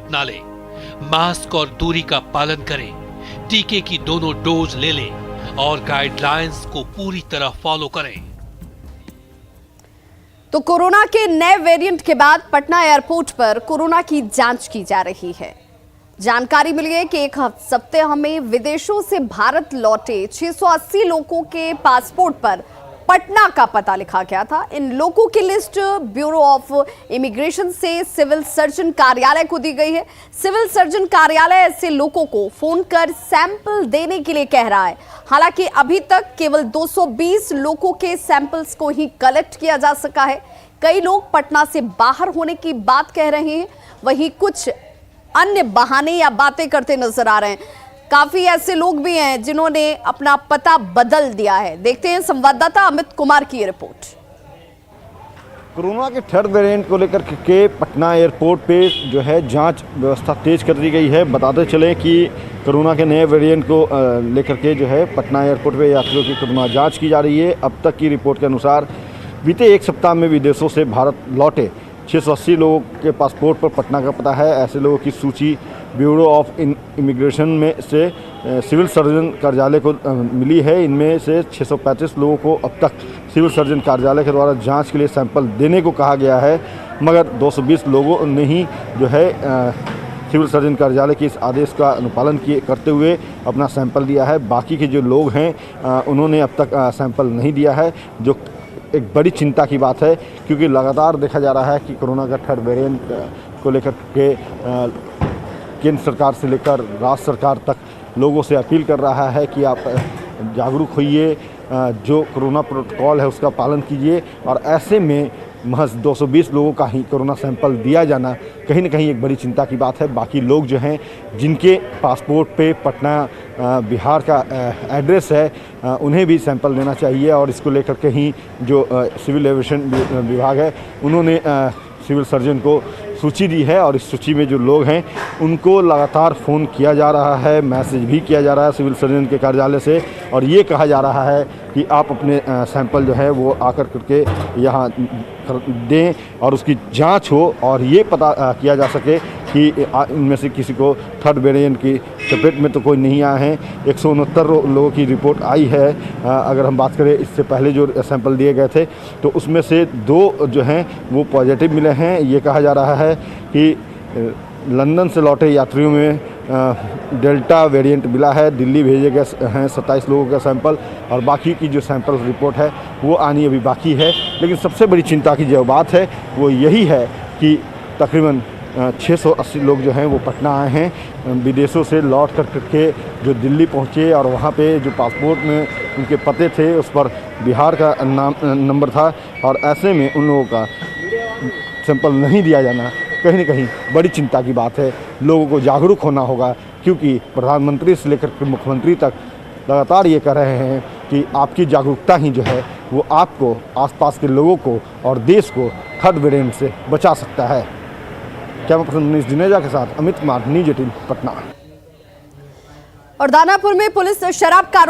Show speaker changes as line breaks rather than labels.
अपना लें, मास्क और दूरी का पालन करें, टीके की दोनों डोज ले लें और गाइडलाइंस को पूरी तरह फॉलो करें।
तो कोरोना के नए वेरिएंट के बाद पटना एयरपोर्ट पर कोरोना की जांच की जा रही है। जानकारी मिली है कि एक सप्ताह में विदेशों से भारत लौटे 680 लोगों के पासपोर्ट पर पटना का पता लिखा गया था। इन लोगों की लिस्ट ब्यूरो ऑफ इमिग्रेशन से सिविल सर्जन कार्यालय को दी गई है। सिविल सर्जन कार्यालय ऐसे लोगों को फोन कर सैंपल देने के लिए कह रहा है। हालांकि अभी तक केवल 220 लोगों के सैंपल्स को ही कलेक्ट किया जा सका है। कई लोग पटना से बाहर होने की बात कह रहे हैं, वहीं कुछ अन्य बहाने या बातें करते नजर आ रहे हैं। काफी ऐसे लोग भी हैं जिन्होंने अपना पता बदल दिया है। देखते हैं संवाददाता अमित कुमार की रिपोर्ट।
कोरोना के थर्ड वेरिएंट को लेकर के पटना एयरपोर्ट पे जो है जांच व्यवस्था तेज कर दी गई है। बताते चलें कि कोरोना के नए वेरिएंट को लेकर के जो है पटना एयरपोर्ट पे यात्रियों की कोरोना जांच की जा रही है। अब तक की रिपोर्ट के अनुसार बीते एक सप्ताह में विदेशों से भारत लौटे 680 लोगों के पासपोर्ट पर पटना का पता है। ऐसे लोगों की सूची ब्यूरो ऑफ इमिग्रेशन में से सिविल सर्जन कार्यालय को मिली है। इनमें से 635 लोगों को अब तक सिविल सर्जन कार्यालय के द्वारा जांच के लिए सैंपल देने को कहा गया है, मगर 220 लोगों ने ही जो है सिविल सर्जन कार्यालय के इस आदेश का अनुपालन करते हुए अपना सैंपल दिया है। बाकी के जो लोग हैं उन्होंने अब तक सैंपल नहीं दिया है, जो एक बड़ी चिंता की बात है, क्योंकि लगातार देखा जा रहा है कि कोरोना का थर्ड वेरिएंट को लेकर के केंद्र सरकार से लेकर राज्य सरकार तक लोगों से अपील कर रहा है कि आप जागरूक होइए, जो कोरोना प्रोटोकॉल है उसका पालन कीजिए। और ऐसे में महज 220 लोगों का ही कोरोना सैंपल दिया जाना कहीं ना कहीं एक बड़ी चिंता की बात है। बाकी लोग जो हैं जिनके पासपोर्ट पे पटना बिहार का एड्रेस है उन्हें भी सैंपल देना चाहिए। और इसको लेकर के ही जो सिविल एविएशन विभाग है उन्होंने सिविल सर्जन को सूची दी है, और इस सूची में जो लोग हैं उनको लगातार फ़ोन किया जा रहा है, मैसेज भी किया जा रहा है सिविल सर्जन के कार्यालय से, और ये कहा जा रहा है कि आप अपने सैंपल जो है वो आकर करके यहाँ दें और उसकी जांच हो और ये पता किया जा सके कि इनमें से किसी को थर्ड वेरिएंट की चपेट में तो कोई नहीं आए हैं। 169 लोगों की रिपोर्ट आई है। अगर हम बात करें इससे पहले जो सैंपल दिए गए थे तो उसमें से 2 जो हैं वो पॉजिटिव मिले हैं। ये कहा जा रहा है कि लंदन से लौटे यात्रियों में डेल्टा वेरिएंट मिला है। दिल्ली भेजे गए हैं 27 लोगों का सैंपल, और बाकी की जो सैंपल रिपोर्ट है वो आनी अभी बाकी है। लेकिन सबसे बड़ी चिंता की जो बात है वो यही है कि तकरीबन 680 लोग जो हैं वो पटना आए हैं विदेशों से लौट कर के, जो दिल्ली पहुँचे और वहाँ पे जो पासपोर्ट में उनके पते थे उस पर बिहार का नंबर था, और ऐसे में उन लोगों का सैंपल नहीं दिया जाना कहीं ना कहीं बड़ी चिंता की बात है। लोगों को जागरूक होना होगा, क्योंकि प्रधानमंत्री से लेकर के मुख्यमंत्री तक लगातार ये कह रहे हैं कि आपकी जागरूकता ही जो है वो आपको, आसपास के लोगों को और देश को थर्ड वेरिएंट से बचा सकता है। कैमरा पर्सन मनीष जुनेजा के साथ अमित कुमार, न्यूज़ 18 पटना।
और दानापुर में पुलिस शराब कारोबार